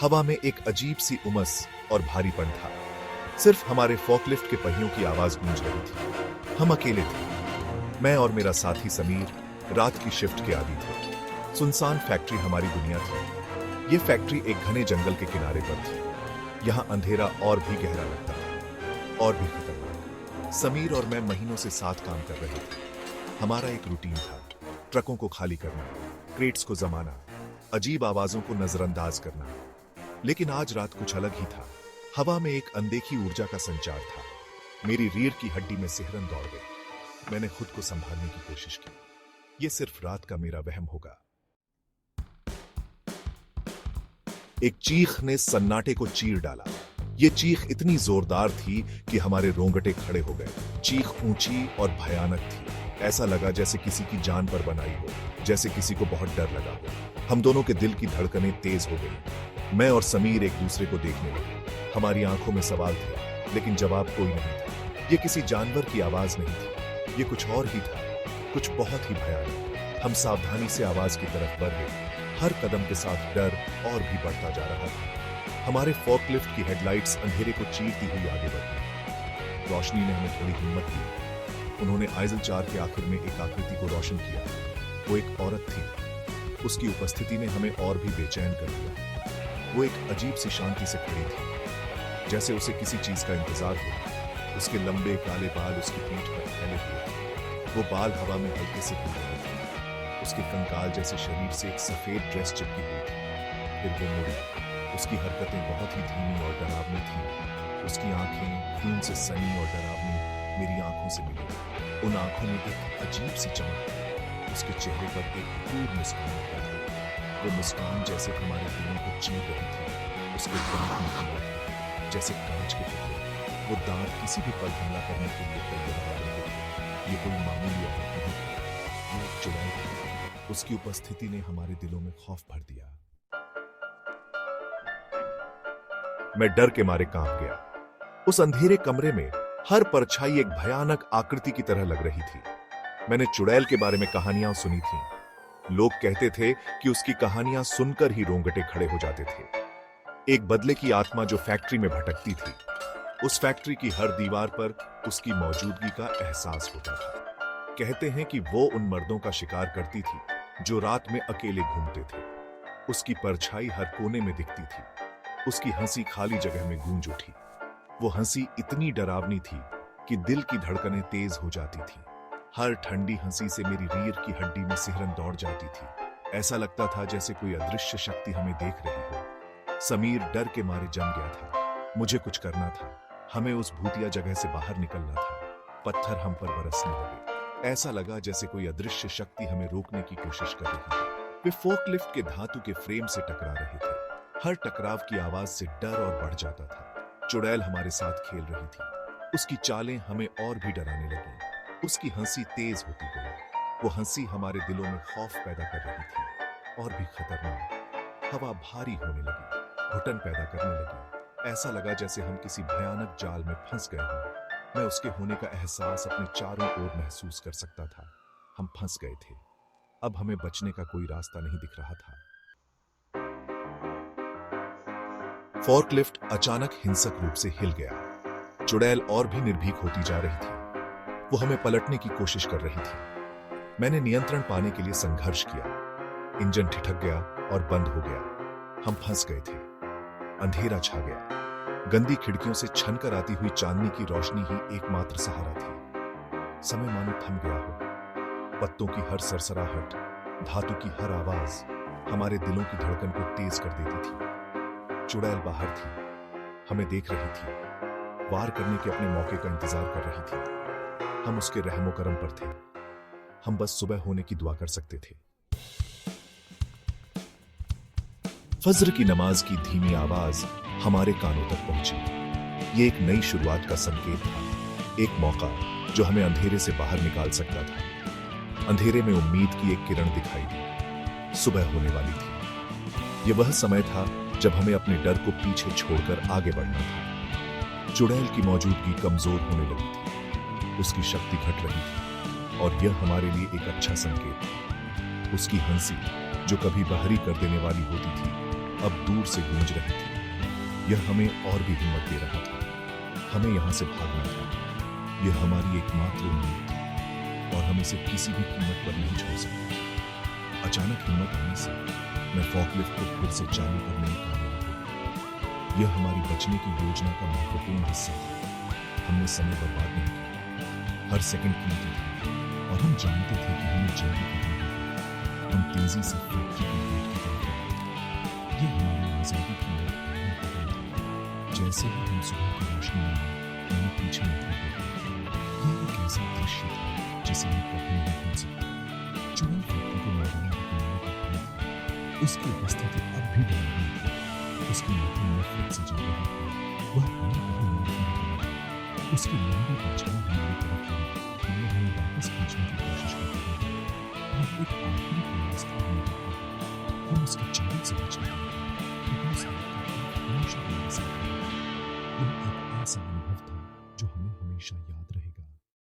हवा में एक अजीब सी उमस और भारीपन था। सिर्फ हमारे फोकलिफ्ट के पहियों की आवाज गूंज रही थी। हम अकेले थे। मैं और मेरा साथी समीर रात की शिफ्ट के आदी थे। सुनसान फैक्ट्री हमारी दुनिया थी। ये फैक्ट्री एक घने जंगल के किनारे पर थी। यहाँ अंधेरा और भी गहरा लगता था और भी खतरनाक। समीर और मैं महीनों से साथ काम कर रहे थे। हमारा एक रूटीन था, ट्रकों को खाली करना, क्रेट्स को जमाना, अजीब आवाजों को नजरअंदाज करना। लेकिन आज रात कुछ अलग ही था। हवा में एक अनदेखी ऊर्जा का संचार था। मेरी रीढ़ की हड्डी में सिहरन दौड़ गई। मैंने खुद को संभालने की कोशिश की। यह सिर्फ रात का मेरा वहम होगा। एक चीख ने सन्नाटे को चीर डाला। यह चीख इतनी जोरदार थी कि हमारे रोंगटे खड़े हो गए। चीख ऊंची और भयानक थी। ऐसा लगा जैसे किसी की जान पर बनाई हो, जैसे किसी को बहुत डर लगा हो। हम दोनों के दिल की धड़कनें तेज हो गई। मैं और समीर एक दूसरे को देखने लगे। हमारी आंखों में सवाल थे, लेकिन जवाब कोई नहीं था। यह किसी जानवर की आवाज नहीं थी, यह कुछ और ही था, कुछ बहुत ही भयानक। हम सावधानी से आवाज की तरफ बढ़े। हर कदम के साथ डर और भी बढ़ता जा रहा था। हमारे फोकलिफ्ट की हेडलाइट्स अंधेरे को चीरती हुई आगे बढ़ी। रोशनी ने हमें थोड़ी हिम्मत दी। उन्होंने आइजल 4 के आखिर में एक आकृति को रोशन किया। वो एक औरत थी। उसकी उपस्थिति ने हमें और भी बेचैन कर दिया। वो एक अजीब सी शांति से खड़ी थी, जैसे उसे किसी चीज का इंतजार हो। उसके लंबे काले बाल उसकी पीठ पर फैले हुए थे। वो बाल हवा में हल्के से हिल रहे थे। उसके कंकाल जैसे शरीर से एक सफेद ड्रेस चिपकी हुई थी। फिर वो मुड़ी। उसकी हरकतें बहुत ही धीमी और डरावनी थीं। उसकी आंखें खून से सनी और डरावनी मेरी आंखों से मिली। उन आंखों में एक अजीब सी चमक थी। उसके चेहरे पर एक क्रूर मुस्कान था। वो मुस्कान जैसे हमारे दिलों को चीर रही थी। उसके दांत निकल रहे थे, जैसे कांच के टुकड़े। वो दांत किसी भी पल हमला करने के लिए तैयार रहे थे। ये कोई मामूली औरत नहीं थी। वो एक चुड़ैल थी। उसकी उपस्थिति ने हमारे दिलों में खौफ भर दिया। मैं डर के मारे कांप गया। उस अंधेरे कमरे में हर परछाई एक भयानक आकृति की तरह लग रही थी। मैंने चुड़ैल के बारे में कहानियां सुनी थीं। लोग कहते थे कि उसकी कहानियां सुनकर ही रोंगटे खड़े हो जाते थे। एक बदले की आत्मा जो फैक्ट्री में भटकती थी। उस फैक्ट्री की हर दीवार पर उसकी मौजूदगी का एहसास होता था। कहते हैं कि वो उन मर्दों का शिकार करती थी जो रात में अकेले घूमते थे। उसकी परछाई हर कोने में दिखती थी। उसकी हंसी खाली जगह में गूंज उठी। वो हंसी इतनी डरावनी थी कि दिल की धड़कनें तेज हो जाती थी। हर ठंडी हंसी से मेरी रीढ़ की हड्डी में सिहरन दौड़ जाती थी। ऐसा लगता था जैसे कोई अदृश्य शक्ति हमें देख रही हो। समीर डर के मारे जम गया था। मुझे कुछ करना था। हमें उस भूतिया जगह से बाहर निकलना था। पत्थर हम पर बरसने लगे। ऐसा लगा जैसे कोई अदृश्य शक्ति हमें रोकने की कोशिश कर रही है। वे फोकलिफ्ट के धातु के फ्रेम से टकरा रहे थे। हर टकराव की आवाज से डर और बढ़ जाता था। चुड़ैल हमारे साथ खेल रही थी। उसकी चालें हमें और भी डराने लगीं। उसकी हंसी तेज होती गई। वो हंसी हमारे दिलों में खौफ पैदा कर रही थी और भी खतरनाक। हवा भारी होने लगी, घुटन पैदा करने लगी। ऐसा लगा जैसे हम किसी भयानक जाल में फंस गए हों। मैं उसके होने का एहसास अपने चारों ओर महसूस कर सकता था। हम फंस गए थे। अब हमें बचने का कोई रास्ता नहीं दिख रहा था। फोर्कलिफ्ट अचानक हिंसक रूप से हिल गया। चुड़ैल और भी निर्भीक होती जा रही थी। वो हमें पलटने की कोशिश कर रही थी। मैंने नियंत्रण पाने के लिए संघर्ष किया। इंजन ठिठक गया और बंद हो गया। हम फंस गए थे। अंधेरा छा गया। गंदी खिड़कियों से छनकर आती हुई चांदनी की रोशनी ही एकमात्र सहारा थी। समय मानो थम गया हो। पत्तों की हर सरसराहट, धातु की हर आवाज हमारे दिलों की धड़कन को तेज कर देती थी। चुड़ैल बाहर थी, हमें देख रही थी, वार करने के अपने मौके का इंतजार कर रही थी। हम उसके रहमो करम पर थे। हम बस सुबह होने की दुआ कर सकते थे। फज्र की नमाज की धीमी आवाज हमारे कानों तक पहुंची। ये एक नई शुरुआत का संकेत था। एक मौका जो हमें अंधेरे से बाहर निकाल सकता था। अंधेरे में उम्मीद की एक किरण दिखाई दी। सुबह होने वाली थी। यह वह समय था जब हमें अपने डर को पीछे छोड़कर आगे बढ़ना था। चुड़ैल की मौजूदगी कमजोर होने लगी थी। उसकी शक्ति घट रही थी और यह हमारे लिए एक अच्छा संकेत था। उसकी हंसी जो कभी बाहरी कर देने वाली होती थी, अब दूर से गूंज रही थी। यह हमें और भी हिम्मत दे रहा था। हमें यहां से भागना था। यह हमारी एकमात्र उम्मीद थी और हम इसे किसी भी कीमत पर नहीं छोड़ सकते। अचानक हिम्मत आने से मैं फॉकलिफ्ट को फिर से चालू करने में कामयाब हुआ। यह हमारी बचने की योजना का महत्वपूर्ण हिस्सा था। हमने समय बर्बाद नहीं किया। हर सेकंड कीमती था और हम जानते थे कि हमें जल्दी करनी होगी। हम तेजी से फैक्ट्री के गेट की तरफ बढ़े। यह हमारी आजादी की ओर पहला कदम था। जैसे ही हम सुबह की रोशनी में आए, मैंने पीछे मुड़कर देखा। यह एक ऐसा दृश्य था जिसे मैं कभी नहीं भूल सकता। चुड़ैल फैक्ट्री के मैदान के किनारे पर खड़ी थी। उसकी उपस्थिति अब भी डर रही थी। उसकी आंखें नफरत से जल रही थी। वह हमें कहीं माफ नहीं करेगा। उसकी लंबी परछाई हमारी तरफ आई। वो हमें वापस खींचने की कोशिश कर रही थी। और एक आखिरी प्रयास था हमारे ऊपर। हम उसके चंगुल से बच गए, लेकिन उस रात का एक हमेशा हमारे साथ रहा। यह एक ऐसा अनुभव था जो हमें हमेशा याद